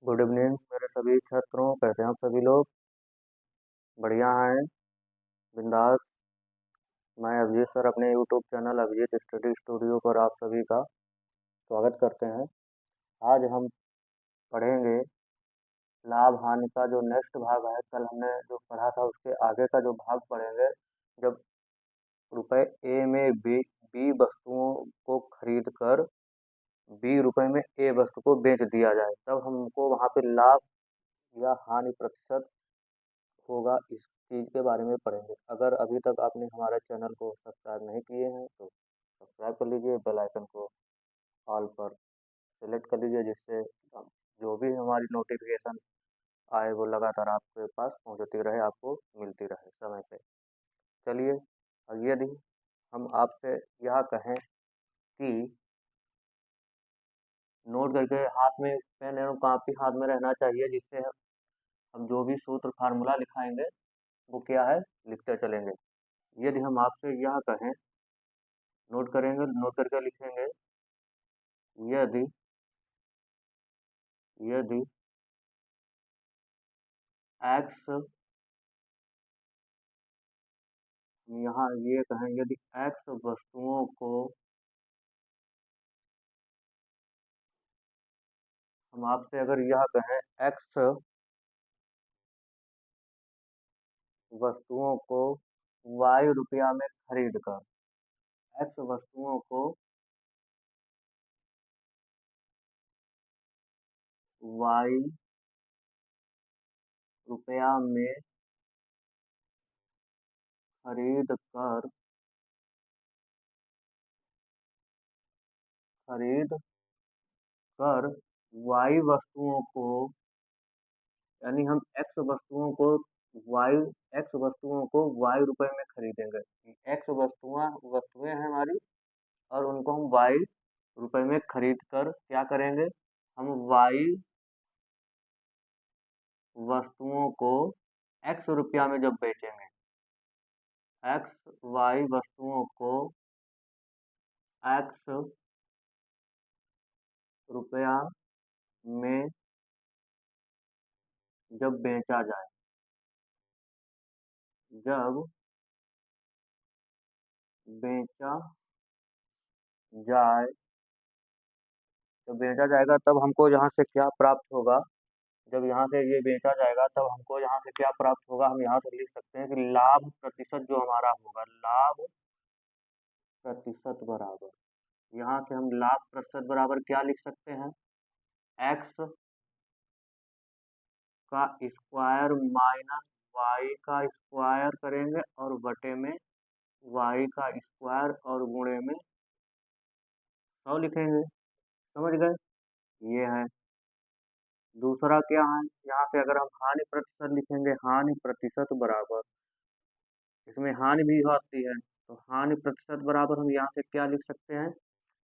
Good evening मेरे सभी छात्रों, कैसे हैं आप सभी लोग? बढ़िया हैं? बिंदास। मैं अभिजीत सर अपने YouTube channel Abhijeet study studio पर आप सभी का स्वागत करते हैं। आज हम पढ़ेंगे लाभ हानि का जो नेक्स्ट भाग है। कल हमने जो पढ़ा था उसके आगे का जो भाग पढ़ेंगे। जब रुपए ए में बी वस्तुओं को खरीद कर बी रुपए में ए वस्तु को बेच दिया जाए, तब हमको वहाँ पे लाभ या हानि प्रतिशत होगा, इस चीज़ के बारे में पढ़ेंगे। अगर अभी तक आपने हमारे चैनल को सब्सक्राइब नहीं किए हैं तो सब्सक्राइब कर लीजिए, बेल आइकन को ऑल पर सेलेक्ट कर लीजिए, जिससे जो भी हमारी नोटिफिकेशन आए वो लगातार आपके पास पहुंचती रहे, आपको मिलती रहे समय से। चलिए, और यदि हम आपसे यह कहें कि नोट करके हाथ में पेन एवं कापी हाथ में रहना चाहिए, जिससे हम जो भी सूत्र फार्मूला लिखाएंगे वो क्या है, लिखते चलेंगे। यदि हम आपसे यह कहें, नोट करेंगे, नोट करके लिखेंगे, यदि यदि एक्स, यहाँ ये कहें, यदि एक्स वस्तुओं को, हम आपसे अगर यह कहें एक्स वस्तुओं को वाई रुपया में खरीद कर, एक्स वस्तुओं को वाई रुपया में खरीद कर वाई वस्तुओं को, यानी हम वाई वस्तुओं को वाई रुपए में खरीदेंगे। एक्स वस्तुएं हैं हमारी, और उनको हम वाई रुपए में खरीद कर क्या करेंगे, हम वाई वस्तुओं को एक्स रुपया में जब बेचेंगे, एक्स वाई वस्तुओं को एक्स रुपया में जब बेचा जाए, जब बेचा जाए जब बेचा जाएगा तब हमको यहाँ से क्या प्राप्त होगा। जब यहाँ से ये बेचा जाएगा तब हमको यहाँ से क्या प्राप्त होगा, हम यहाँ से लिख सकते हैं कि लाभ प्रतिशत जो हमारा होगा, लाभ प्रतिशत बराबर, यहाँ से हम लाभ प्रतिशत बराबर क्या लिख सकते हैं, एक्स का स्क्वायर माइनस वाई का स्क्वायर करेंगे और बटे में वाई का स्क्वायर और गुणे में 100 लिखेंगे। समझ गए? ये है। दूसरा क्या है, यहाँ से अगर हम हानि प्रतिशत लिखेंगे, हानि प्रतिशत बराबर, इसमें हानि भी होती है, तो हानि प्रतिशत बराबर हम यहाँ से क्या लिख सकते हैं,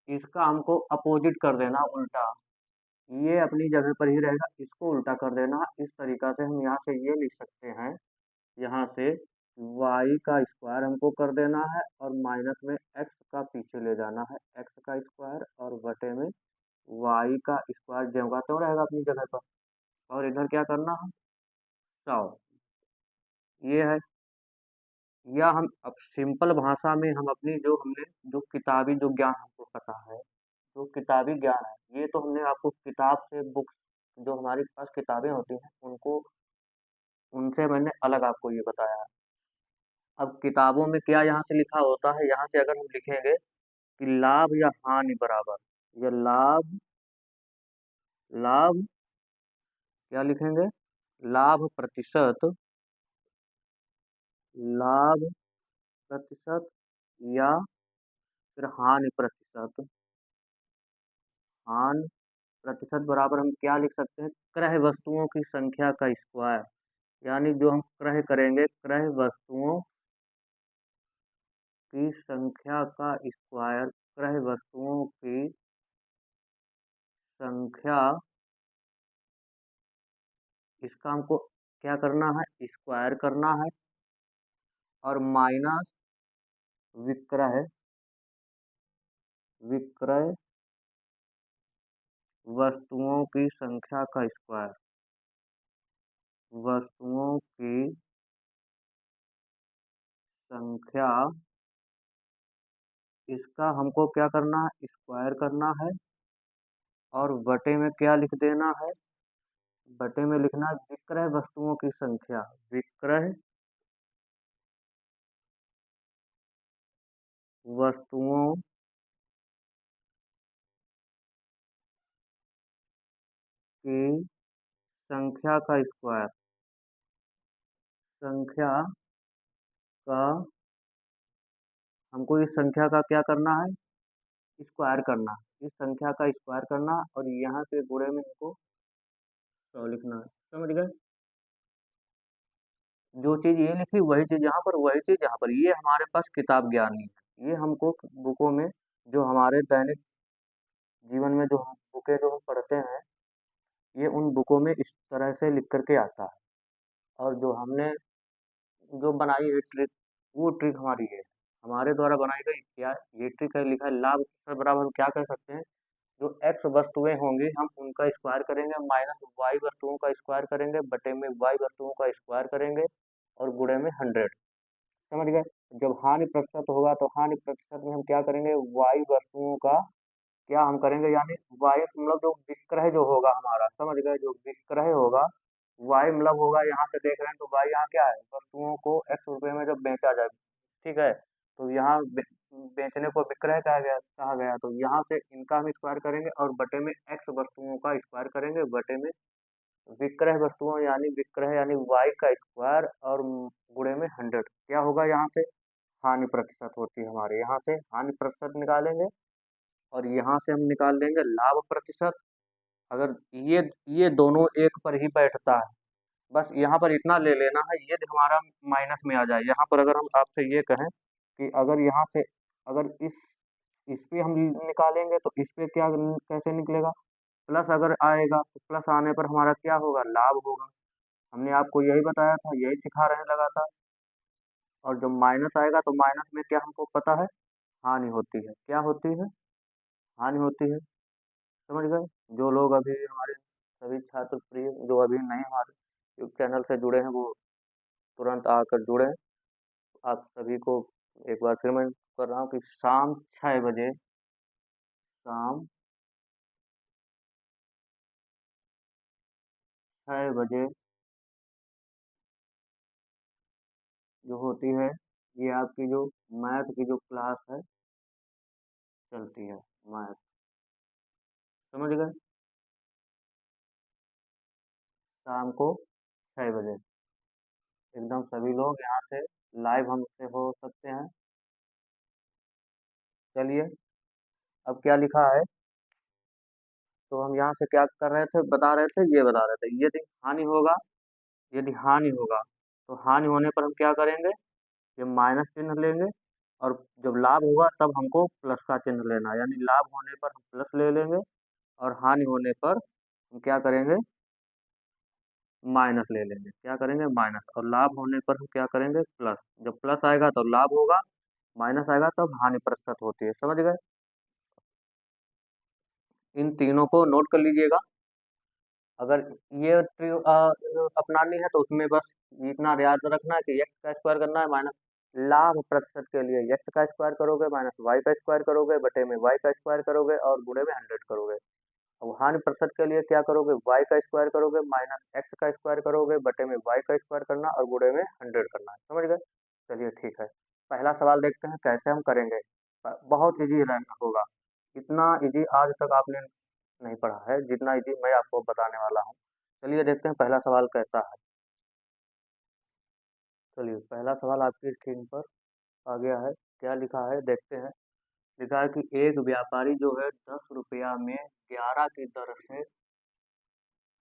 इसका हमको अपोजिट कर देना, उल्टा। ये अपनी जगह पर ही रहेगा, इसको उल्टा कर देना। इस तरीका से हम यहाँ से ये लिख सकते हैं, यहाँ से y का स्क्वायर हमको कर देना है और माइनस में x का पीछे ले जाना है, x का स्क्वायर और बटे में y का स्क्वायर जगह तो रहेगा अपनी जगह पर, और इधर क्या करना है, 100। ये है। या हम अब सिंपल भाषा में हम अपनी जो हमने जो किताबी जो ज्ञान हमको पता है, जो किताबी ज्ञान है, ये तो हमने आपको किताब से बुक्स, जो हमारे पास किताबें होती हैं उनको, उनसे मैंने अलग आपको ये बताया है। अब किताबों में क्या यहाँ से लिखा होता है, यहाँ से अगर हम लिखेंगे कि लाभ या हानि बराबर, या लाभ लाभ क्या लिखेंगे, लाभ प्रतिशत, लाभ प्रतिशत, या फिर हानि प्रतिशत, हानि प्रतिशत बराबर हम क्या लिख सकते हैं, क्रय वस्तुओं की संख्या का स्क्वायर। यानी जो हम क्रय करेंगे, क्रय वस्तुओं की संख्या का स्क्वायर, क्रय वस्तुओं की संख्या, इसका हमको क्या करना है, स्क्वायर करना है, और माइनस विक्रय विक्रय वस्तुओं की संख्या का स्क्वायर, वस्तुओं की संख्या, इसका हमको क्या करना है, स्क्वायर करना है। और बटे में क्या लिख देना है, बटे में लिखना है विक्रय वस्तुओं की संख्या, विक्रय वस्तुओं की संख्या का स्क्वायर, संख्या का, हमको इस संख्या का क्या करना है, स्क्वायर करना, इस संख्या का स्क्वायर करना और यहाँ पे गुणे में हमको 100 लिखना है। समझ गए, जो चीज ये लिखी वही चीज यहाँ पर, वही चीज यहाँ पर, ये हमारे पास किताब ज्ञान नहीं है, ये हमको बुकों में, जो हमारे दैनिक जीवन में जो हम बुकें जो हम पढ़ते हैं, ये उन बुकों में इस तरह से लिख करके आता है। और जो हमने जो बनाई है ट्रिक, वो ट्रिक हमारी है, हमारे द्वारा बनाई गई क्या, ये ट्रिक है, लिखा है लाभ बराबर हम क्या कह सकते हैं, जो एक्स वस्तुएं होंगी हम उनका स्क्वायर करेंगे, माइनस वाई वस्तुओं का स्क्वायर करेंगे, बटे में वाई वस्तुओं का स्क्वायर करेंगे और गुणे में 100। समझ गए, जब हानि प्रतिशत होगा तो हानि प्रतिशत में हम क्या करेंगे, वाई वस्तुओं का क्या हम करेंगे, यानी वाई मतलब जो विक्रय जो होगा हमारा, समझ गए, जो विक्रय होगा, वाई मतलब होगा, यहाँ से देख रहे हैं तो वाई यहाँ क्या है, वस्तुओं को एक्स रुपए में जब बेचा जाए, ठीक है, तो यहाँ बेचने को विक्रय कहा गया, तो यहाँ से इनका हम स्क्वायर करेंगे और बटे में एक्स वस्तुओं का स्क्वायर करेंगे, बटे में विक्रय वस्तुओं यानी विक्रय यानी वाई का स्क्वायर और गुणे में 100, क्या होगा यहाँ से, हानि प्रतिशत होती है हमारे, यहाँ से हानि प्रतिशत निकालेंगे और यहाँ से हम निकाल लेंगे लाभ प्रतिशत। अगर ये दोनों एक पर ही बैठता है, बस यहाँ पर इतना ले लेना है, ये हमारा माइनस में आ जाए, यहाँ पर अगर हम आपसे ये कहें कि अगर यहाँ से, अगर इस पे हम निकालेंगे तो इस पे क्या कैसे निकलेगा, प्लस अगर आएगा तो प्लस आने पर हमारा क्या होगा, लाभ होगा। हमने आपको यही बताया था, यही सिखा रहे हैं लगातार। और जब माइनस आएगा तो माइनस में क्या हमको पता है, हानि होती है, क्या होती है, हानि होती है। समझ गए, जो लोग अभी हमारे सभी छात्र प्रिय जो अभी नहीं हमारे यूट्यूब चैनल से जुड़े हैं, वो तुरंत आकर जुड़े। आप सभी को एक बार फिर मैं कर रहा हूँ कि शाम 6 बजे, शाम 6 बजे जो होती है, ये आपकी जो मैथ की जो क्लास है चलती है, मैथ, समझ गए, शाम को 6 बजे एकदम सभी लोग यहाँ से लाइव हमसे हो सकते हैं। चलिए, अब क्या लिखा है, तो हम यहाँ से क्या कर रहे थे, बता रहे थे, ये बता रहे थे, यदि हानि होगा, यदि हानि होगा तो हानि होने पर हम क्या करेंगे, ये माइनस चिन्ह लेंगे और जब लाभ होगा तब हमको प्लस का चिन्ह लेना है, यानी लाभ होने पर हम प्लस ले लेंगे और हानि होने पर हम क्या करेंगे, माइनस ले लेंगे, क्या करेंगे, माइनस, और लाभ होने पर हम क्या करेंगे, प्लस, जब प्लस आएगा तो लाभ होगा, माइनस आएगा तब हानि प्रतिशत होती है। समझ गए, इन तीनों को नोट कर लीजिएगा। अगर ये अपनानी है तो उसमें बस इतना याद रखना है कि एक्स का स्क्वायर करना है, माइनस लाभ प्रतिशत के लिए एक्स का स्क्वायर करोगे, माइनस वाई का स्क्वायर करोगे, बटे में वाई का स्क्वायर करोगे और गुणे में 100 करोगे। अब हानि प्रतिशत के लिए क्या करोगे, वाई का स्क्वायर करोगे, माइनस एक्स का स्क्वायर करोगे, बटे में वाई का स्क्वायर करना और गुणे में 100 करना है। समझ गए, चलिए ठीक है, पहला सवाल देखते हैं कैसे हम करेंगे। बहुत इजी होगा, इतना इजी आज तक आपने नहीं पढ़ा है जितना इजी मैं आपको बताने वाला हूँ। चलिए देखते हैं पहला सवाल कैसा है। चलिए पहला सवाल आपकी स्क्रीन पर आ गया है, क्या लिखा है देखते हैं। लिखा है कि एक व्यापारी जो है 10 रुपया में 11 की दर से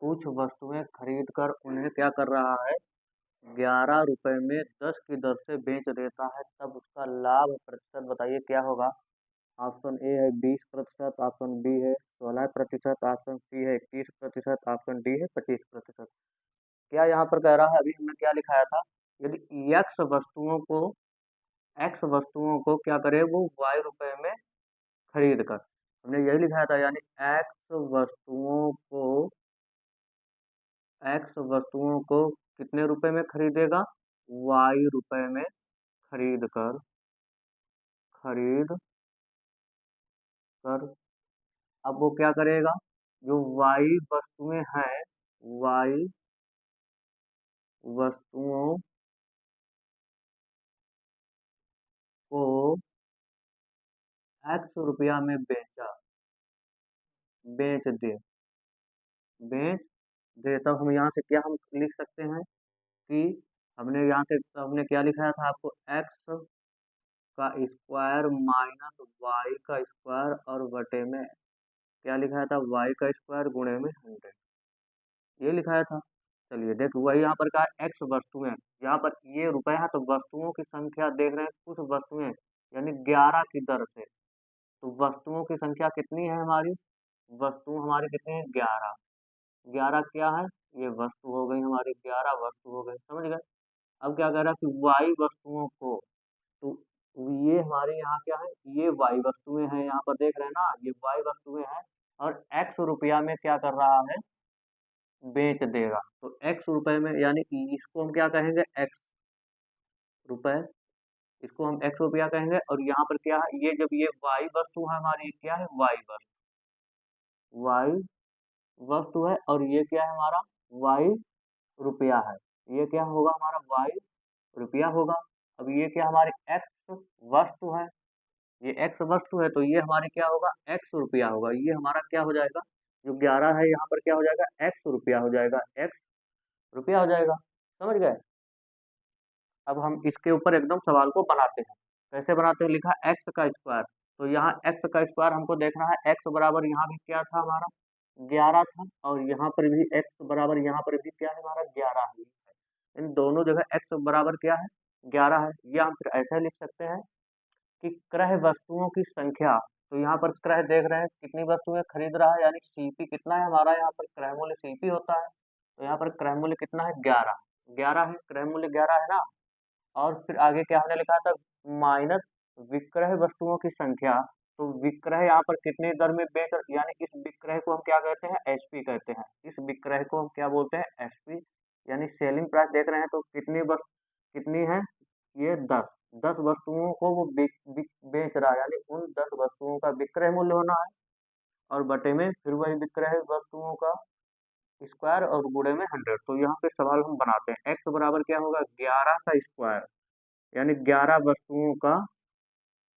कुछ वस्तुएं खरीद कर उन्हें क्या कर रहा है, 11 रुपए में 10 की दर से बेच देता है, तब उसका लाभ प्रतिशत बताइए क्या होगा। ऑप्शन ए है 20%, ऑप्शन बी है 16%, ऑप्शन सी है 21%, ऑप्शन डी है 25%। क्या यहाँ पर कह रहा है, अभी हमने क्या लिखाया था, यदि एक्स वस्तुओं को क्या करे वो वाई रुपए में खरीद कर, हमने यही लिखाया था, यानी एक्स वस्तुओं को कितने रुपए में खरीदेगा, वाई रुपए में खरीद कर अब वो क्या करेगा, जो वाई वस्तुएं हैं, वाई वस्तुओं को एक्स रुपया में बेच दे बेच दे। तब हम यहाँ से क्या हम लिख सकते हैं कि हमने यहाँ से हमने क्या लिखाया था आपको, एक्स का स्क्वायर माइनस वाई का स्क्वायर और बटे में क्या लिखाया था, वाई का स्क्वायर गुणे में 100, ये लिखाया था। चलिए देखो, वही यहाँ पर कहा एक्स वस्तुएं, यहाँ पर ये रुपए है तो वस्तुओं की संख्या देख रहे हैं, कुछ वस्तुएं यानी 11 की दर से। तो वस्तुओं की संख्या कितनी है हमारी, वस्तु हमारी कितनी है, 11। 11 क्या है, ये वस्तु हो गई हमारी, 11 वस्तु हो गई, समझ गए। अब क्या कह रहा है कि वाई वस्तुओं को, तो ये हमारे यहाँ क्या है, ये वाई वस्तुएं हैं, यहाँ पर देख रहे हैं ना, ये वाई वस्तुएं हैं, और एक्स रुपया में क्या कर रहा है, बेच देगा। तो एक्स रुपए में, यानी कि इसको हम क्या कहेंगे, एक्स रुपए, इसको हम एक्स रुपया कहेंगे। और यहाँ पर क्या है, ये जब ये वाई वस्तु है हमारी, क्या है, वाई वस्तु है, और ये क्या है हमारा, वाई रुपया है। ये क्या होगा हमारा, वाई रुपया होगा। अब ये क्या हमारी एक्स वस्तु है, ये एक्स वस्तु है, तो ये हमारी क्या होगा, एक्स रुपया होगा। ये हमारा क्या हो जाएगा, जो 11 है यहाँ पर क्या हो जाएगा, एक्स रुपया हो जाएगा, एक्स रुपया हो जाएगा, समझ गए। अब हम इसके ऊपर एकदम सवाल को बनाते हैं। कैसे बनाते हैं, लिखा एक्स का स्क्वायर, तो यहाँ एक्स का स्क्वायर हमको देखना है, एक्स बराबर यहाँ भी क्या था हमारा, 11 था, और यहाँ पर भी एक्स बराबर यहाँ पर भी क्या है हमारा, 11 है। इन दोनों जगह एक्स बराबर क्या है, 11 है। या हम फिर ऐसा लिख सकते हैं कि क्रय वस्तुओं की संख्या, तो यहाँ पर क्रय देख रहे हैं कितनी वस्तुएं खरीद रहा है, यानी सीपी कितना है हमारा, यहाँ पर क्रय मूल्य सीपी होता है, तो यहाँ पर क्रय मूल्य कितना है, 11। 11 है, क्रय मूल्य 11 है ना। और फिर आगे क्या हमने लिखा था, माइनस विक्रय वस्तुओं की संख्या। तो विक्रय यहाँ पर कितनी दर में बेच, यानी इस विक्रय को हम क्या कहते हैं, एसपी कहते हैं। इस विक्रय को हम क्या बोलते हैं, एसपी, यानी सेलिंग प्राइस देख रहे हैं, तो कितनी है, ये 10। 10 वस्तुओं को वो बेच रहा है, यानी उन 10 वस्तुओं का विक्रय मूल्य होना है, और बटे में फिर वही विक्रय वस्तुओं का स्क्वायर और गुणे में 100। तो यहाँ पे सवाल हम बनाते हैं, एक्स बराबर क्या होगा, 11 का स्क्वायर, यानी 11 वस्तुओं का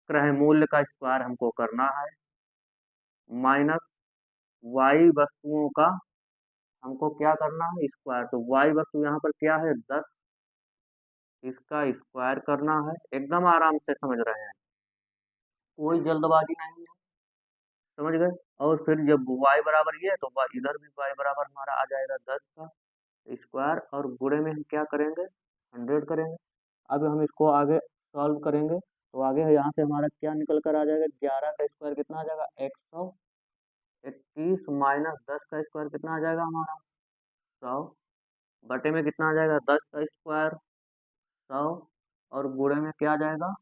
क्रय मूल्य का स्क्वायर हमको करना है, माइनस वाई वस्तुओं का हमको क्या करना है, स्क्वायर। तो वाई वस्तु यहाँ पर क्या है, 10, इसका स्क्वायर करना है। एकदम आराम से समझ रहे हैं, कोई जल्दबाजी नहीं है, समझ गए। और फिर जब y बराबर ये है, तो इधर भी y बराबर हमारा आ जाएगा 10 का स्क्वायर, और गुणे में हम क्या करेंगे, 100 करेंगे। अब हम इसको आगे सॉल्व करेंगे, तो आगे यहाँ से हमारा क्या निकल कर आ जाएगा, 11 का स्क्वायर कितना आ जाएगा, 121, माइनस 10 का स्क्वायर कितना आ जाएगा हमारा, 100, बटे में कितना आ जाएगा, 10 का स्क्वायर, 100, और गुणे में क्या आ जाएगा,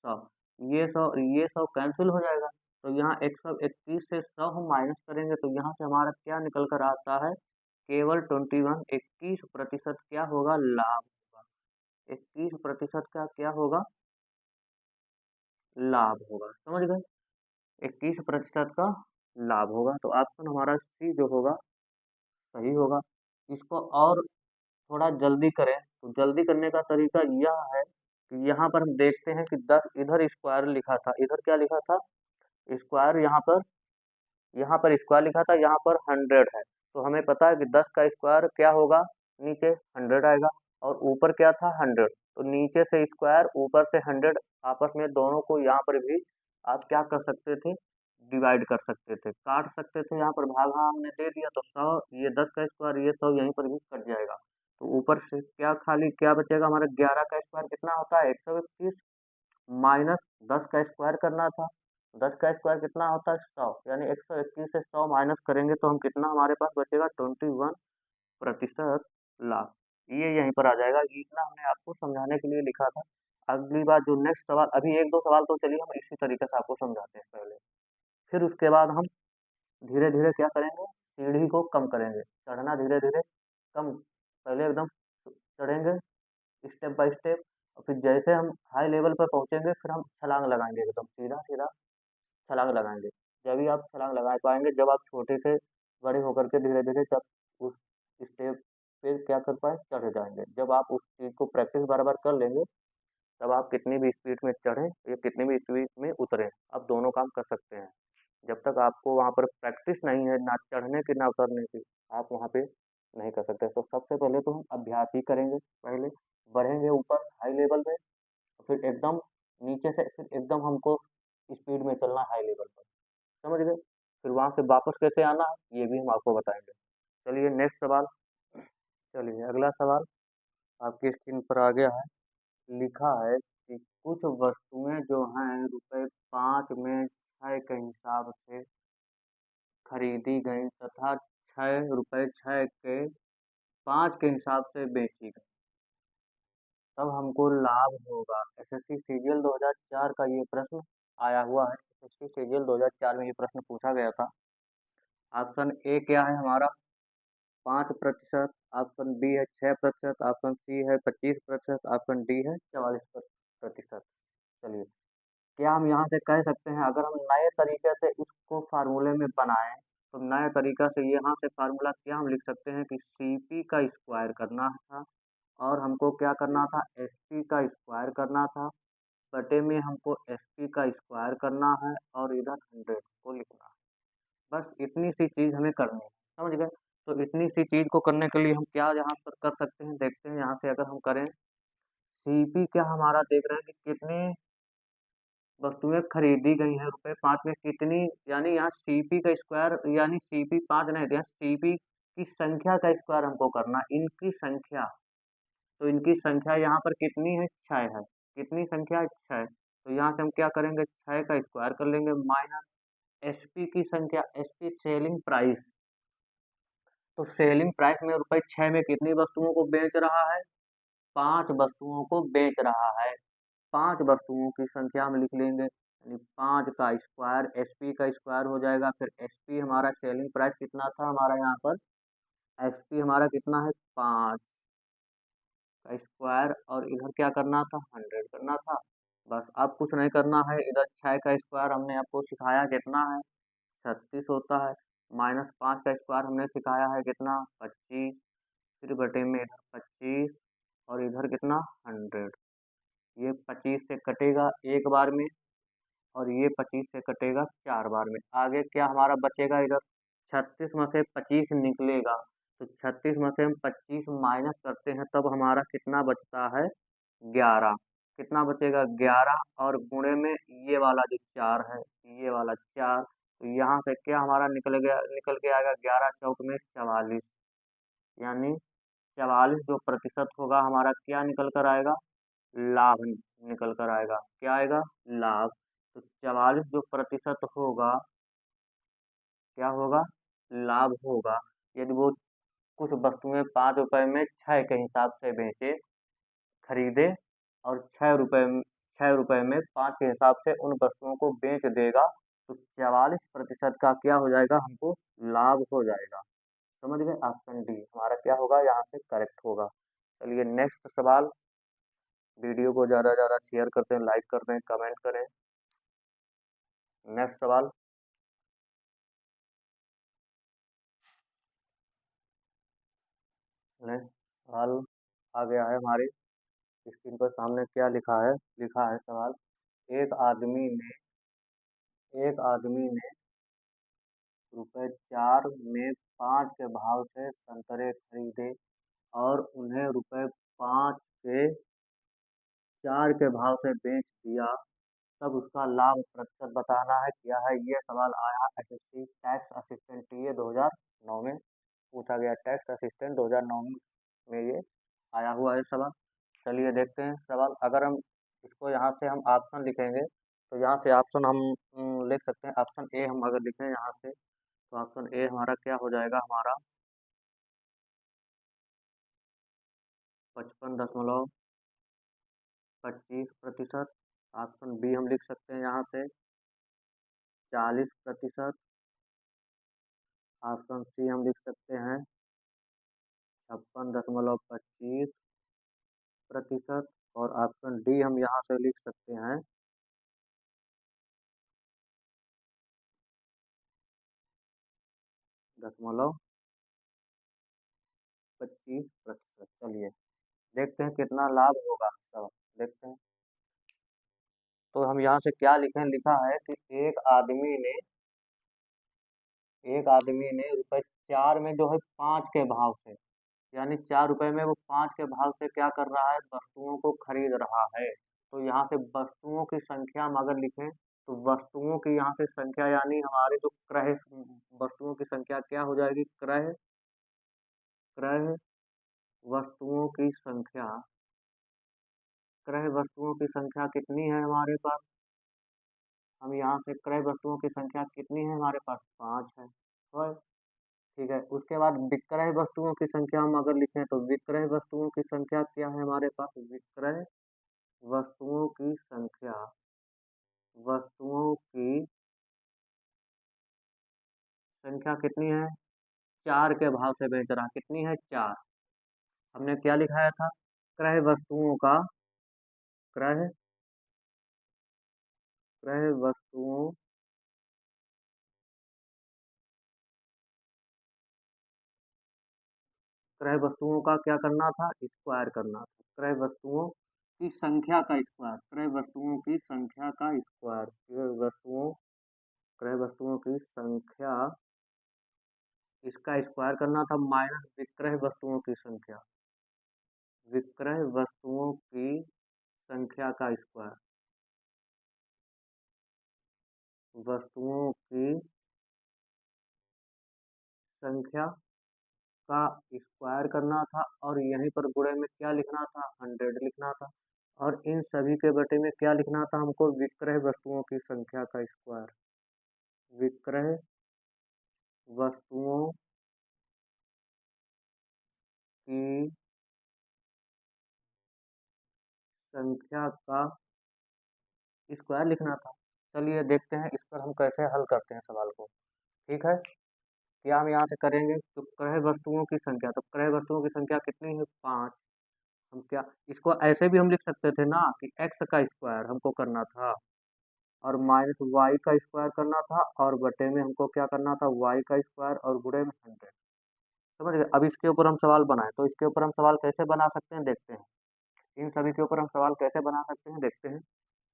100। ये 100 कैंसिल हो जाएगा। तो यहाँ 121 से 100 हम माइनस करेंगे, तो यहाँ से हमारा क्या निकल कर आता है, केवल 21 प्रतिशत क्या होगा, लाभ होगा। 21% का क्या होगा, लाभ होगा, समझ गए। 21% का लाभ होगा, तो ऑप्शन हमारा सी जो होगा सही होगा। इसको और थोड़ा जल्दी करें, तो जल्दी करने का तरीका यह है कि यहाँ पर हम देखते हैं कि 10 इधर स्क्वायर लिखा था, इधर क्या लिखा था, स्क्वायर, यहाँ पर स्क्वायर लिखा था, यहाँ पर 100 है। तो हमें पता है कि 10 का स्क्वायर क्या होगा, नीचे 100 आएगा, और ऊपर क्या था, 100। तो नीचे से स्क्वायर, ऊपर से 100, आपस में दोनों को यहाँ पर भी आप क्या कर सकते थे, डिवाइड कर सकते थे, काट सकते थे। यहाँ पर भाग हाँ हमने दे दिया, तो 100, ये 10 का स्क्वायर, ये 100 यहीं पर भी कट जाएगा। तो ऊपर से क्या खाली क्या बचेगा हमारा, 11 का स्क्वायर कितना होता है, 121, माइनस 10 का स्क्वायर करना था, 10 का स्क्वायर कितना होता है, 100, यानी 121 से 100 माइनस करेंगे तो हम कितना हमारे पास बचेगा, 21% लाभ। ये यहीं पर आ जाएगा, ये इतना हमने आपको समझाने के लिए लिखा था। अगली बार जो नेक्स्ट सवाल, अभी एक दो सवाल तो चलिए हम इसी तरीके से आपको समझाते हैं पहले। फिर उसके बाद हम धीरे धीरे क्या करेंगे, सीढ़ी को कम करेंगे, चढ़ना धीरे धीरे कम, पहले एकदम चढ़ेंगे स्टेप बाय स्टेप, और फिर जैसे हम हाई लेवल पर पहुंचेंगे फिर हम छलांग लगाएंगे, एकदम सीधा सीधा छलांग लगाएंगे। जब भी आप छलांग लगा पाएंगे जब आप छोटे से बड़े होकर के धीरे धीरे जब उस स्टेप पे क्या कर पाए, चढ़ जाएंगे। जब आप उस चीज़ को प्रैक्टिस बार बार कर लेंगे तब आप कितनी भी स्पीड में चढ़ें या कितनी भी स्पीड में उतरें, आप दोनों काम कर सकते हैं। जब तक आपको वहाँ पर प्रैक्टिस नहीं है ना चढ़ने की ना उतरने की, आप वहाँ पे नहीं कर सकते। तो सबसे पहले तो हम अभ्यास ही करेंगे, पहले बढ़ेंगे ऊपर हाई लेवल में, फिर एकदम नीचे से फिर एकदम हमको स्पीड में चलना हाई लेवल पर, समझ गए। फिर वहाँ से वापस कैसे आना है ये भी हम आपको बताएंगे। चलिए नेक्स्ट सवाल। चलिए अगला सवाल आपकी स्क्रीन पर आ गया है। लिखा है कि कुछ वस्तुएं जो हैं ₹5 में 6 के हिसाब से खरीदी गई तथा ₹6 के 5 के हिसाब से बेची गई, तब हमको लाभ होगा। एसएससी सीजीएल 2004 का ये प्रश्न आया हुआ है। एसएससी सीजीएल 2004 में ये प्रश्न पूछा गया था। ऑप्शन ए क्या है हमारा 5%, ऑप्शन बी है 6%, ऑप्शन सी है 25%, ऑप्शन डी है 44%। चलिए क्या हम यहाँ से कह सकते हैं, अगर हम नए तरीके से इसको फार्मूले में बनाएं तो नए तरीका से यहाँ से फार्मूला क्या हम लिख सकते हैं कि सीपी का स्क्वायर करना था और हमको क्या करना था, एसपी का स्क्वायर करना था, बटे में हमको एसपी का स्क्वायर करना है और इधर 100 को लिखना है। बस इतनी सी चीज़ हमें करनी है, समझ गए। तो इतनी सी चीज़ को करने के लिए हम क्या यहाँ पर कर सकते हैं, देखते हैं यहाँ से अगर हम करें। सीपी क्या हमारा देख रहे हैं कि कितनी वस्तुएं खरीदी गई हैं ₹5 में कितनी, यानी यहाँ सीपी का स्क्वायर यानी सीपी 5 नहीं दिया, सीपी की संख्या का स्क्वायर हमको करना, इनकी संख्या। तो इनकी संख्या यहाँ पर कितनी है, 6 है। कितनी संख्या है, 6। तो यहाँ से हम क्या करेंगे, 6 का स्क्वायर कर लेंगे माइनस एसपी की संख्या, एसपी सेलिंग प्राइस। तो सेलिंग प्राइस में ₹6 में कितनी वस्तुओं को बेच रहा है, 5 वस्तुओं को बेच रहा है। 5 वस्तुओं की संख्या हम लिख लेंगे, यानी 5 का स्क्वायर एसपी का स्क्वायर हो जाएगा। फिर एसपी हमारा सेलिंग प्राइस कितना था हमारा यहाँ पर, एसपी हमारा कितना है 5 का स्क्वायर, और इधर क्या करना था 100 करना था। बस अब कुछ नहीं करना है, इधर 6 का स्क्वायर हमने आपको सिखाया कितना है 36 होता है, माइनस 5 का स्क्वायर हमने सिखाया है कितना 25, फिर बटे में इधर 25 और इधर कितना 100। ये 25 से कटेगा एक बार में और ये 25 से कटेगा 4 बार में। आगे क्या हमारा बचेगा, इधर 36 में से 25 निकलेगा, तो 36 में से हम 25 माइनस करते हैं तब हमारा कितना बचता है 11। कितना बचेगा 11, और गुणे में ये वाला जो 4 है, ये वाला 4, तो यहाँ से क्या हमारा निकल के आएगा 11 चौक में 44, यानी 44 जो प्रतिशत होगा हमारा क्या निकल कर आएगा, लाभ निकल कर आएगा। क्या आएगा, लाभ। तो 44 जो प्रतिशत होगा क्या होगा, लाभ होगा। यदि वो कुछ वस्तुएं ₹5 में 6 के हिसाब से बेचे, खरीदे, और ₹6 में 5 के हिसाब से उन वस्तुओं को बेच देगा, तो 44% का क्या हो जाएगा, हमको लाभ हो जाएगा। समझ गए, ऑप्शन डी हमारा क्या होगा यहाँ से करेक्ट होगा। चलिए नेक्स्ट सवाल। वीडियो को ज़्यादा से ज़्यादा शेयर करते हैं, लाइक करते हैं, कमेंट करें। नेक्स्ट सवाल। नेक्स्ट सवाल आ गया है हमारी स्क्रीन पर सामने, क्या लिखा है, लिखा है सवाल, एक आदमी ने एक आदमी ने ₹4 में 5 के भाव से संतरे खरीदे और उन्हें ₹5 के 4 के भाव से बेच दिया, तब उसका लाभ प्रतिशत बताना है, क्या है। ये सवाल आया एसएससी टैक्स असिस्टेंट टीए 2009 में पूछा गया, टैक्स असिस्टेंट 2009 में ये आया हुआ है सवाल। चलिए देखते हैं सवाल। अगर हम इसको यहाँ से हम ऑप्शन लिखेंगे तो यहाँ से ऑप्शन हम लिख सकते हैं। ऑप्शन ए हम अगर लिखें यहाँ से तो ऑप्शन ए हमारा क्या हो जाएगा, हमारा 55.25%। ऑप्शन बी हम लिख सकते हैं यहाँ से 40%। ऑप्शन सी हम लिख सकते हैं 56.25%। और ऑप्शन डी हम यहाँ से लिख सकते हैं 0.25%। चलिए देखते हैं कितना लाभ होगा। तो देखते हैं। तो हम यहाँ से क्या लिखें, लिखा है कि एक आदमी ने रुपए 4 में जो है 5 के भाव से, यानी 4 रुपए में वो 5 के भाव से क्या कर रहा है, वस्तुओं को खरीद रहा है। तो यहाँ से वस्तुओं की संख्या हम अगर लिखें तो वस्तुओं की यहाँ से संख्या यानी हमारे जो क्रय वस्तुओं की संख्या क्या हो जाएगी, क्रय क्रय वस्तुओं की संख्या क्रय वस्तुओं की संख्या कितनी है हमारे पास। हम यहाँ से क्रय वस्तुओं की संख्या कितनी है हमारे पास, 5 है। और ठीक है, उसके बाद विक्रय वस्तुओं की संख्या हम अगर लिखें तो विक्रय वस्तुओं की संख्या क्या है हमारे पास, विक्रय वस्तुओं की संख्या वस्तुओं की संख्या कितनी है, 4 के भाव से बेच रहा, कितनी है, 4। हमने क्या लिखाया था, क्रय वस्तुओं का क्रय क्रय वस्तुओं क्रय वस्तुओं का क्या करना था, स्क्वायर करना था। क्रय वस्तुओं की संख्या का स्क्वायर, क्रय वस्तुओं की संख्या का स्क्वायर, क्रय वस्तुओं की संख्या इसका स्क्वायर करना था, माइनस विक्रय वस्तुओं की संख्या, विक्रय वस्तुओं की संख्या का स्क्वायर, वस्तुओं की संख्या का स्क्वायर करना था। और यहीं पर गुणे में क्या लिखना था, 100 लिखना था। और इन सभी के बटे में क्या लिखना था हमको, विक्रय वस्तुओं की संख्या का स्क्वायर, विक्रय वस्तुओं की संख्या का स्क्वायर लिखना था। चलिए देखते हैं इस पर हम कैसे हल करते हैं सवाल को। ठीक है, क्या हम यहाँ से करेंगे, तो क्रय वस्तुओं की संख्या, तो क्रय वस्तुओं की संख्या कितनी है, 5। हम क्या इसको ऐसे भी हम लिख सकते थे ना कि एक्स का स्क्वायर हमको करना था और माइनस वाई का स्क्वायर करना था और बटे में हमको क्या करना था, वाई का स्क्वायर और गुणे में 100। समझ गए। अब इसके ऊपर हम सवाल बनाए, तो इसके ऊपर हम सवाल कैसे बना सकते हैं देखते हैं। इन सभी के ऊपर हम सवाल कैसे बना सकते हैं देखते हैं।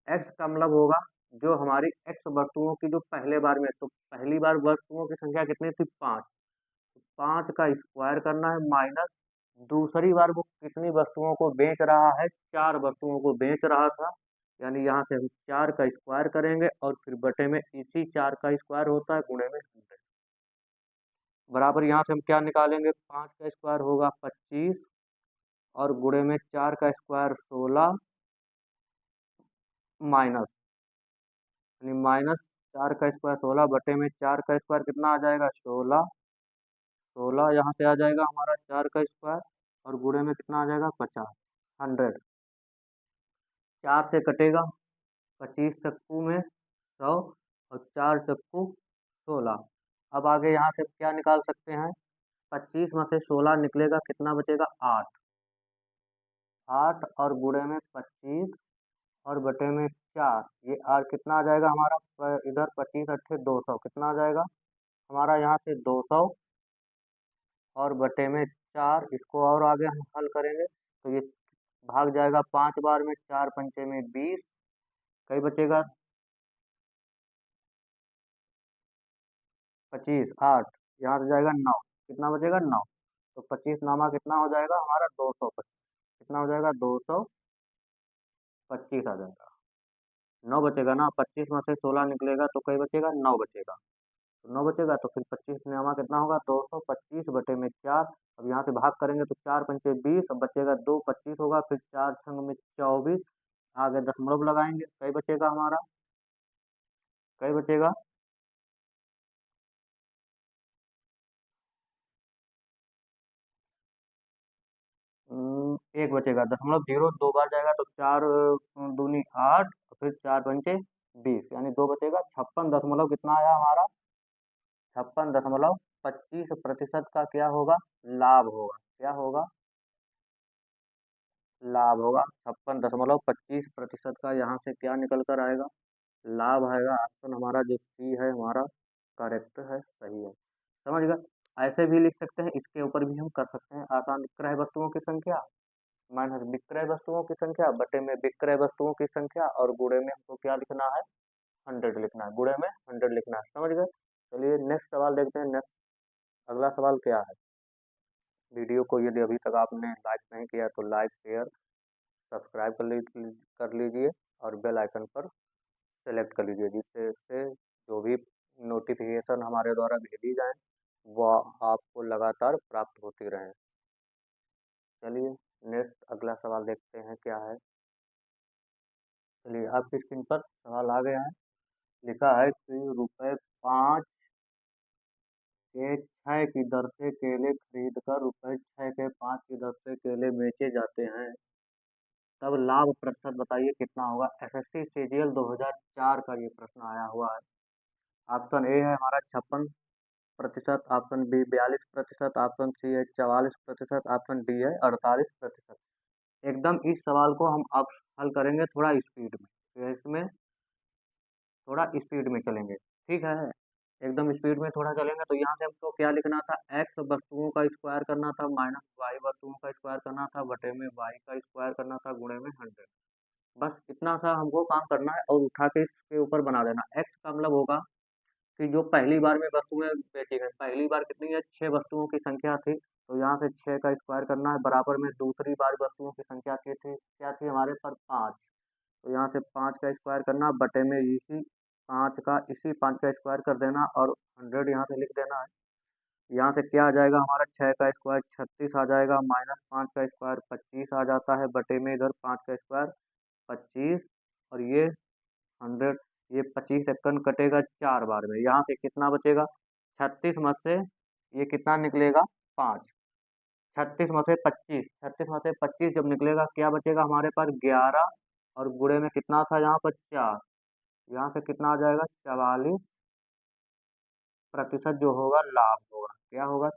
एक्स का मतलब होगा जो हमारी एक्स वस्तुओं की जो पहले बार में, तो पहली बार वस्तुओं की संख्या कितनी थी, 5। 5 का स्क्वायर करना है माइनस दूसरी बार वो कितनी वस्तुओं को बेच रहा है, 4 वस्तुओं को बेच रहा था। यानी यहाँ से हम 4 का स्क्वायर करेंगे और फिर बटे में इसी 4 का स्क्वायर होता है गुणे में 100 बराबर। यहाँ से हम क्या निकालेंगे, 5 का स्क्वायर होगा 25 और गुणे में 4 का स्क्वायर 16 माइनस, यानी माइनस 4 का स्क्वायर 16 बटे में 4 का स्क्वायर कितना आ जाएगा, 16। 16 यहाँ से आ जाएगा हमारा 4 का स्क्वायर और गुणे में कितना आ जाएगा, 50, 100। 4 से कटेगा, 25 चक्कू में 100 और 4 चक्कू 16। अब आगे यहाँ से क्या निकाल सकते हैं, 25 में से 16 निकलेगा, कितना बचेगा, 8। 8 और गुणे में 25 और बटे में 4, ये आर कितना आ जाएगा हमारा, इधर 25 अट्ठे 200, कितना आ जाएगा हमारा यहाँ से 200 और बटे में 4। इसको और आगे हम हल करेंगे तो ये भाग जाएगा 5 बार में, 4 पंचे में 20, कई बचेगा 25, 8 यहाँ से जाएगा 9, कितना बचेगा 9। तो 25 नामा कितना हो जाएगा हमारा, 225, कितना हो जाएगा, 225 आ जाएगा। 9 बचेगा ना, 25 में से 16 निकलेगा तो कई बचेगा, 9 बचेगा। तो 9 बचेगा तो फिर 25 नामा कितना होगा, 225 बटे में 4। अब यहाँ से भाग करेंगे तो 4 पंचे 20, अब बचेगा 2, 25 होगा, फिर 4 छंग में 24, आगे दशमलव लगाएंगे, कई बचेगा हमारा, कई बचेगा, एक बचेगा, दशमलव जीरो 2 बार जाएगा तो 4 दूनी 8, फिर 4 पंचे 20, यानी 2 बचेगा। 56 दशमलव कितना आया हमारा? 56.25% का क्या होगा? लाभ होगा। क्या होगा? लाभ होगा। 56.25% का यहाँ से क्या निकल कर आएगा? लाभ आएगा। ऑप्शन हमारा जो सी है हमारा करेक्ट है, सही है। समझ गए? ऐसे भी लिख सकते हैं, इसके ऊपर भी हम कर सकते हैं आसान। क्रय वस्तुओं की संख्या माइनस विक्रय वस्तुओं की संख्या बटे में विक्रय वस्तुओं की संख्या, और गुणे में हमको क्या लिखना है? 100 लिखना है। गुणे में 100 लिखना है। समझ गए? चलिए नेक्स्ट सवाल देखते हैं। नेक्स्ट अगला सवाल क्या है? वीडियो को यदि अभी तक आपने लाइक नहीं किया तो लाइक शेयर सब्सक्राइब कर लीजिए और बेल आइकन पर सेलेक्ट कर लीजिए, जिससे से जो भी नोटिफिकेशन हमारे द्वारा भेजी जाए वो आपको लगातार प्राप्त होती रहे। चलिए नेक्स्ट अगला सवाल देखते हैं क्या है। चलिए आपकी स्क्रीन पर सवाल आ गया है। लिखा है कि ₹5 के 6 की दर से केले खरीद कर ₹6 के 5 की दर से केले बेचे जाते हैं, तब लाभ प्रतिशत बताइए कितना होगा? एसएससी सीजीएल 2004 का ये प्रश्न आया हुआ है। ऑप्शन ए है हमारा 56%, ऑप्शन बी 42%, ऑप्शन सी है 44%, ऑप्शन डी है 48%। एकदम इस सवाल को हम अब हल करेंगे थोड़ा स्पीड में, तो इसमें थोड़ा स्पीड में चलेंगे। ठीक है? एकदम स्पीड में थोड़ा चलेंगे। तो यहाँ से हमको क्या लिखना था? एक्स वस्तुओं का स्क्वायर करना था माइनस वाई वस्तुओं का स्क्वायर करना था बटे में वाई का स्क्वायर करना था गुणे में 100। बस इतना सा हमको काम करना है और उठा के इसके ऊपर बना देना। एक्स का मतलब होगा कि जो पहली बार में वस्तुएं बेची गई, पहली बार कितनी है? 6 वस्तुओं की संख्या थी, तो यहाँ से 6 का स्क्वायर करना है बराबर में दूसरी बार वस्तुओं की संख्या क्या थी हमारे पर? 5। तो यहाँ से 5 का स्क्वायर करना बटे में इसी 5 का स्क्वायर कर देना और 100 यहाँ से लिख देना है। यहाँ से क्या आ जाएगा हमारा? 6 का स्क्वायर 36 आ जाएगा, माइनस 5 का स्क्वायर 25 आ जाता है बटे में इधर 5 का स्क्वायर 25, और ये 100, ये 25 सेकंड कटेगा 4 बार में। यहाँ से कितना बचेगा? 36 में से ये कितना निकलेगा? 5। 36 में से 25, 36 में से 25 जब निकलेगा क्या बचेगा हमारे पास? 11, और गुणे में कितना था यहाँ पर? 4। यहाँ से कितना आ जाएगा? 44% जो होगा लाभ होगा। क्या होगा?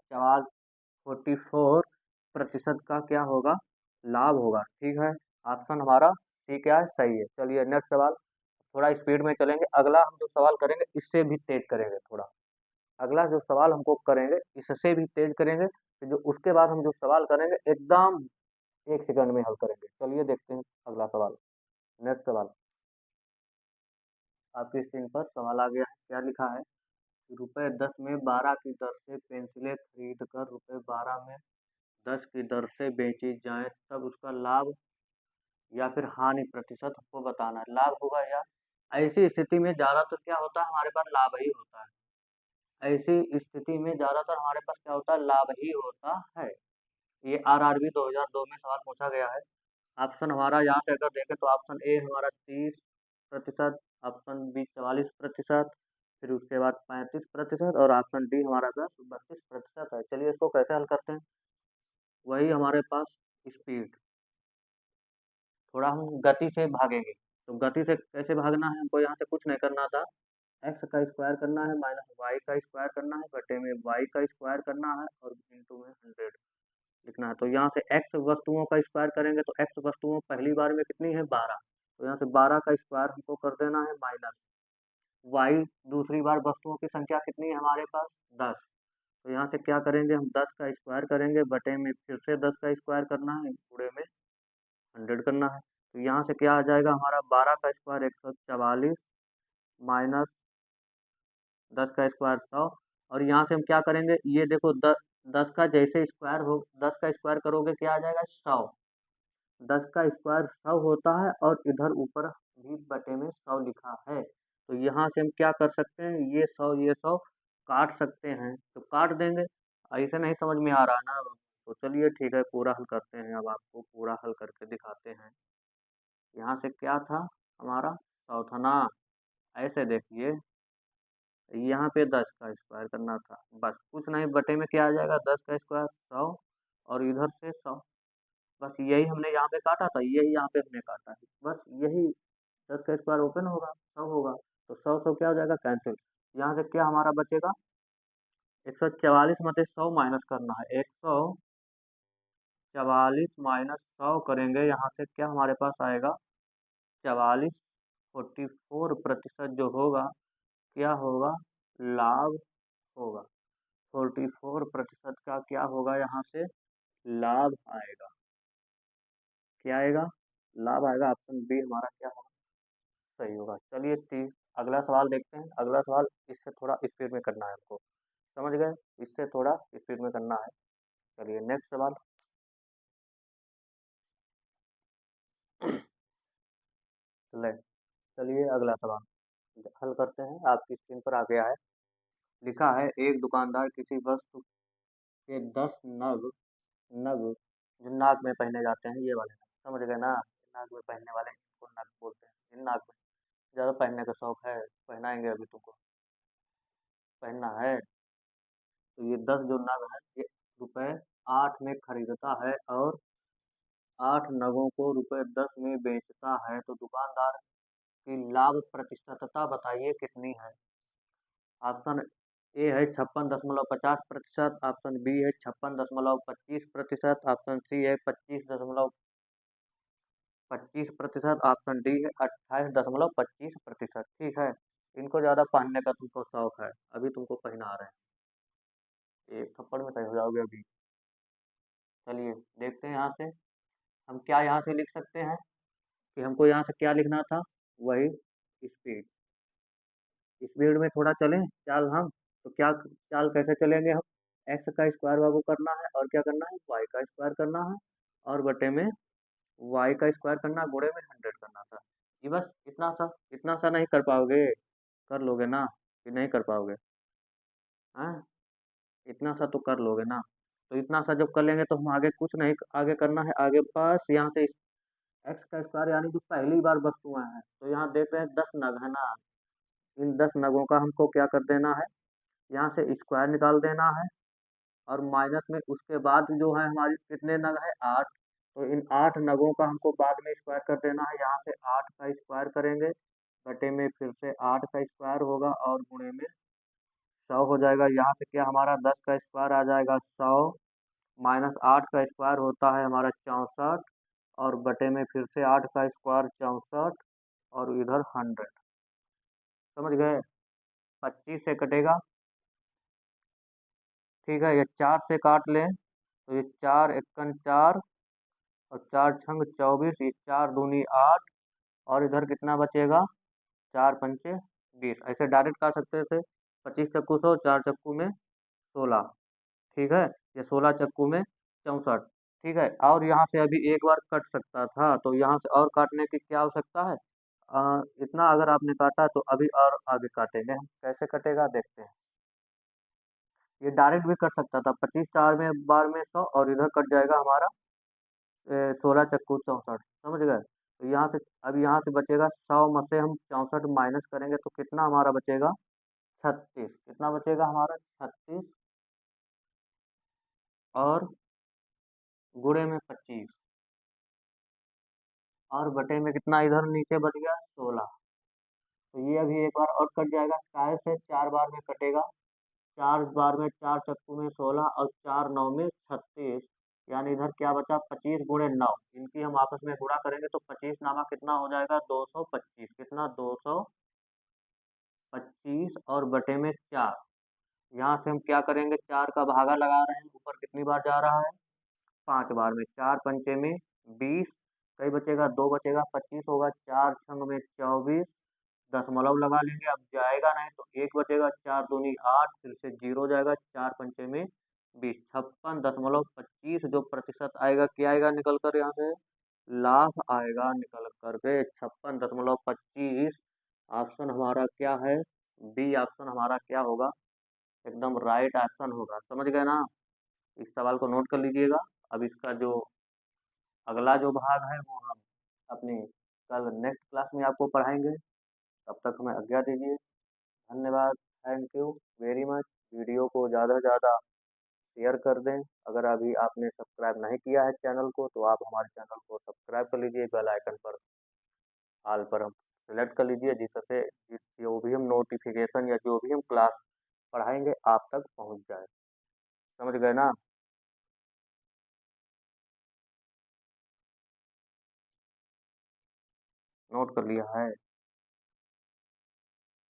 44% का क्या होगा? लाभ होगा। ठीक है? ऑप्शन हमारा सी क्या है? सही है। चलिए नेक्स्ट सवाल। थोड़ा स्पीड में चलेंगे। अगला हम जो सवाल करेंगे इससे भी तेज करेंगे थोड़ा। अगला जो सवाल हमको करेंगे इससे भी तेज करेंगे, तो जो उसके बाद हम जो सवाल करेंगे एकदम 1 सेकंड में हल करेंगे। चलिए देखते हैं अगला सवाल। नेक्स्ट सवाल आपकी स्क्रीन पर सवाल आ गया है। क्या लिखा है? ₹10 में 12 की दर से पेंसिलें खरीद कर ₹12 में 10 की दर से बेची जाएं, तब उसका लाभ या फिर हानि प्रतिशत हमको बताना है। लाभ होगा या ऐसी स्थिति में ज्यादातर क्या होता है? हमारे पास लाभ ही होता है। ऐसी स्थिति में ज्यादातर हमारे पास क्या होता है? लाभ ही होता है। ये आरआरबी 2002 में सवाल पूछा गया है। ऑप्शन हमारा यहाँ से अगर देखें तो ऑप्शन ए हमारा 30%, ऑप्शन बी 44%, फिर उसके बाद 35% और ऑप्शन डी हमारा 32% है। चलिए इसको कैसे हल करते हैं? वही हमारे पास स्पीड, थोड़ा हम गति से भागेंगे। तो गति से कैसे भागना है? हमको यहाँ से कुछ नहीं करना था। एक्स का स्क्वायर करना है माइनस वाई का स्क्वायर करना है बटे में वाई का स्क्वायर करना है और इंटू में 100 लिखना है। तो यहाँ से एक्स वस्तुओं का स्क्वायर करेंगे तो एक्स वस्तुओं पहली बार में कितनी है? 12। तो यहाँ से 12 का स्क्वायर हमको कर देना है माइनस वाई दूसरी बार वस्तुओं की संख्या कितनी है हमारे पास? 10। तो यहाँ से क्या करेंगे? हम 10 का स्क्वायर करेंगे बटे में फिर से 10 का स्क्वायर करना है पूरे में 100 करना है। तो यहाँ से क्या आ जाएगा हमारा? 12 का स्क्वायर 144 माइनस 10 का स्क्वायर 100, और यहाँ से हम क्या करेंगे? ये देखो 10 का जैसे स्क्वायर हो, 10 का स्क्वायर करोगे क्या आ जाएगा? 100। 10 का स्क्वायर 100 होता है और इधर ऊपर भी बटे में 100 लिखा है। तो यहाँ से हम क्या कर सकते हैं? ये 100 काट सकते हैं, तो काट देंगे। ऐसे नहीं समझ में आ रहा ना? तो चलिए ठीक है, पूरा हल करते हैं। अब आपको पूरा हल करके दिखाते हैं। यहाँ से क्या था हमारा? 100 था ना? ऐसे देखिए, यहाँ पे 10 का स्क्वायर करना था, बस कुछ नहीं, बटे में क्या आ जाएगा? 10 का स्क्वायर 100 और इधर से 100। बस यही हमने यहाँ पे काटा था, यही यहाँ पे हमने काटा है, बस यही 10 का स्क्वायर ओपन होगा, 100 होगा, तो 100 क्या हो जाएगा, कैंसिल। यहाँ से क्या हमारा बचेगा, 144 में से 100 माइनस करना है, 144 माइनस 100 करेंगे, यहाँ से क्या हमारे पास आएगा, 44, 44% जो होगा, क्या होगा, लाभ होगा। 44% का क्या होगा, यहाँ से लाभ आएगा। क्या आएगा, लाभ आएगा। ऑप्शन बी हमारा क्या होगा, सही होगा। चलिए ठीक, अगला सवाल देखते हैं। अगला सवाल इससे थोड़ा स्पीड में करना है हमको, समझ गए, इससे थोड़ा स्पीड में करना है। चलिए नेक्स्ट सवाल। ले चलिए अगला सवाल हल करते हैं, आपकी स्क्रीन पर आ गया है। लिखा है, एक दुकानदार किसी वस्तु के 10 नग नग जो नाक में पहने जाते हैं, ये वाले नग, समझ गए ना, नाक में पहनने वाले इनको नग बोलते हैं। इन नाक में ज़्यादा पहनने का शौक है, पहनाएंगे अभी तुमको, पहनना है। तो ये 10 जो नग है, ये रुपए 8 में खरीदता है और 8 नगों को रुपए 10 में बेचता है, तो दुकानदार की लाभ प्रतिशतता बताइए कितनी है। ऑप्शन ए है 56.50%, ऑप्शन बी है 56.25%, ऑप्शन सी है 25.25%, ऑप्शन डी है 28.25%। ठीक है, इनको ज़्यादा पहनने का तुमको शौक है, अभी तुमको पहना रहे हैं, एक थप्पड़ में तय हो जाओगे अभी। चलिए देखते हैं यहाँ से हम क्या यहाँ से लिख सकते हैं, कि हमको यहाँ से क्या लिखना था, वही स्पीड। स्पीड में थोड़ा चलें चाल हम, तो क्या चाल कैसे चलेंगे हम, एक्स का स्क्वायर बाबू करना है, और क्या करना है, वाई का स्क्वायर करना है, और बटे में वाई का स्क्वायर करना, गुणे में 100 करना था। ये बस इतना सा, इतना सा नहीं कर पाओगे, कर लोगे ना, कि नहीं कर पाओगे, हाँ, इतना सा तो कर लोगे ना। तो इतना सा जब कर लेंगे तो हम आगे कुछ नहीं आगे करना है, आगे बस यहाँ से एक्स का स्क्वायर यानी जो पहली बार वस्तुएं हैं, तो यहाँ देख रहे हैं 10 नग है ना, इन 10 नगों का हमको क्या कर देना है, यहाँ से स्क्वायर निकाल देना है, और माइनस में उसके बाद जो है हमारी कितने नग है, 8, तो इन 8 नगों का हमको बाद में स्क्वायर कर देना है। यहाँ से 8 का स्क्वायर करेंगे, बटे में फिर से 8 का स्क्वायर होगा, और गुणे में 100 हो जाएगा। यहाँ से क्या हमारा 10 का स्क्वायर आ जाएगा 100, माइनस 8 का स्क्वायर होता है हमारा 64, और बटे में फिर से 8 का स्क्वायर 64, और इधर 100, समझ गए। 25 से कटेगा, ठीक है, ये 4 से काट लें, तो ये 4 एकन 4, और 4 छंग 24, ये 4 दूनी 8, और इधर कितना बचेगा, 4 पंचे 20, ऐसे डायरेक्ट काट सकते थे। 25 चक्कू 100, 4 चक्कू में 16, ठीक है, ये 16 चक्कू में 64, ठीक है। और यहाँ से अभी एक बार कट सकता था, तो यहाँ से और काटने की क्या आवश्यकता है, इतना अगर आपने काटा तो अभी और आगे काटेंगे हम, कैसे कटेगा देखते हैं। ये डायरेक्ट भी कट सकता था, 25 4 में बार में 100, और इधर कट जाएगा हमारा 16 चक्कू 64, समझ गए। तो यहाँ से अब यहाँ से बचेगा 100 में से हम 64 माइनस करेंगे, तो कितना हमारा बचेगा, 36, कितना बचेगा हमारा 36, और गुणे में 25, और बटे में कितना इधर नीचे बच गया 16। तो ये अभी एक बार और कट जाएगा, काय से 4 बार में कटेगा, 4 बार में 4 चक्कू में 16, और 4 9 में 36, यानी इधर क्या बचा, 25 गुणे 9, इनकी हम आपस में गुणा करेंगे तो 25 नामा कितना हो जाएगा, 225, कितना 225, और बटे में 4। यहाँ से हम क्या करेंगे, 4 का भागा लगा रहे हैं, ऊपर कितनी बार जा रहा है, 5 बार में, 4 पंचे में 20, कई बचेगा, 2 बचेगा, 25 होगा, 4 छंग में 24, दशमलव लगा लेंगे, अब जाएगा नहीं तो एक बचेगा, 4 दूनी 8, फिर से 0 जाएगा, 4 पंचे में 20, 56.25 जो प्रतिशत आएगा, क्या आएगा निकल कर, यहाँ से लाभ आएगा निकल करके 56.25। ऑप्शन हमारा क्या है, बी ऑप्शन हमारा क्या होगा, एकदम राइट ऑप्शन होगा, समझ गए ना। इस सवाल को नोट कर लीजिएगा। अब इसका जो अगला जो भाग है वो हम अपनी कल नेक्स्ट क्लास में आपको पढ़ाएंगे। तब तक हमें आज्ञा दीजिए, धन्यवाद, thank you very much. Video को ज़्यादा से ज़्यादा शेयर कर दें। अगर अभी आपने सब्सक्राइब नहीं किया है चैनल को, तो आप हमारे चैनल को सब्सक्राइब कर लीजिए, बेल आइकन पर ऑल पर हम सेलेक्ट कर लीजिए, जिससे जो भी हम नोटिफिकेशन या जो भी हम क्लास पढ़ाएंगे आप तक पहुंच जाए। समझ गए ना? नोट कर लिया है?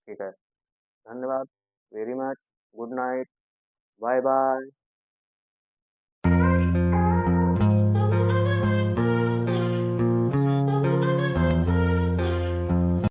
ठीक है। धन्यवाद very much. Good night. Bye bye.